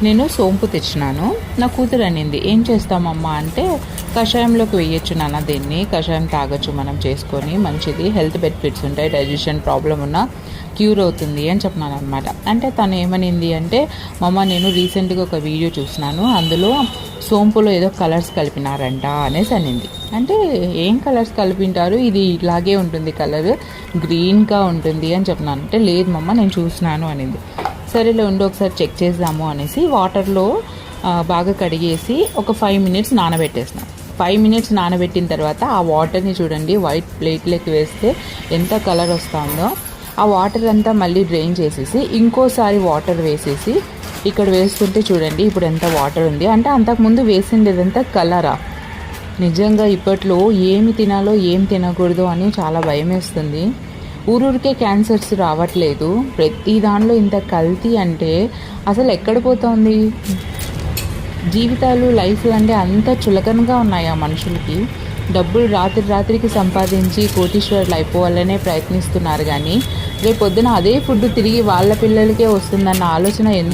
నేను సోంపు తెచ్చినాను. నా కూతురు అనింది, ఏం చేస్తామమ్మా అంటే, కషాయంలోకి వేయొచ్చు నాన్న, దీన్ని కషాయం తాగొచ్చు మనం చేసుకొని, మంచిది, హెల్త్ బెనిఫిట్స్ ఉంటాయి, డైజెషన్ ప్రాబ్లం ఉన్నా క్యూర్ అవుతుంది అని చెప్పినాను అనమాట. అంటే తను ఏమనింది అంటే, మమ్మ నేను రీసెంట్గా ఒక వీడియో చూసినాను, అందులో సోంపులో ఏదో కలర్స్ కలిపినారంట అనేసి అనింది. అంటే ఏం కలర్స్ కలిపింటారు, ఇది ఇలాగే ఉంటుంది, కలర్ గ్రీన్గా ఉంటుంది అని చెప్పినాను. అంటే లేదు మమ్మ నేను చూసినాను అనింది. సరేలే ఉండి ఒకసారి చెక్ చేద్దాము అనేసి వాటర్లో బాగా కడిగేసి ఒక 5 మినిట్స్ నానబెట్టేసినాం. 5 మినిట్స్ నానబెట్టిన తర్వాత ఆ వాటర్ని చూడండి, వైట్ ప్లేట్లోకి వేస్తే ఎంత కలర్ వస్తుందో, ఆ వాటర్ అంతా మళ్ళీ డ్రైన్ చేసేసి ఇంకోసారి వాటర్ వేసేసి ఇక్కడ వేస్తుంటే చూడండి ఇప్పుడు ఎంత వాటర్ ఉంది. అంటే అంతకుముందు వేసిండేదంతా కలరా. నిజంగా ఇప్పట్లో ఏమి తినాలో ఏం తినకూడదు అని చాలా భయం వేస్తుంది. ఊరూరికే క్యాన్సర్స్ రావట్లేదు, ప్రతి దానిలో ఇంత కల్తీ అంటే అసలు ఎక్కడ పోతుంది. జీవితాలు లైఫ్ అంటే అంత చులకనగా ఉన్నాయి ఆ మనుషులకి. డబ్బులు రాత్రికి సంపాదించి కోటీశ్వరులు అయిపోవాలనే ప్రయత్నిస్తున్నారు, కానీ రేపు పొద్దున అదే ఫుడ్ తిరిగి వాళ్ళ పిల్లలకే వస్తుందన్న ఆలోచన ఎందుకు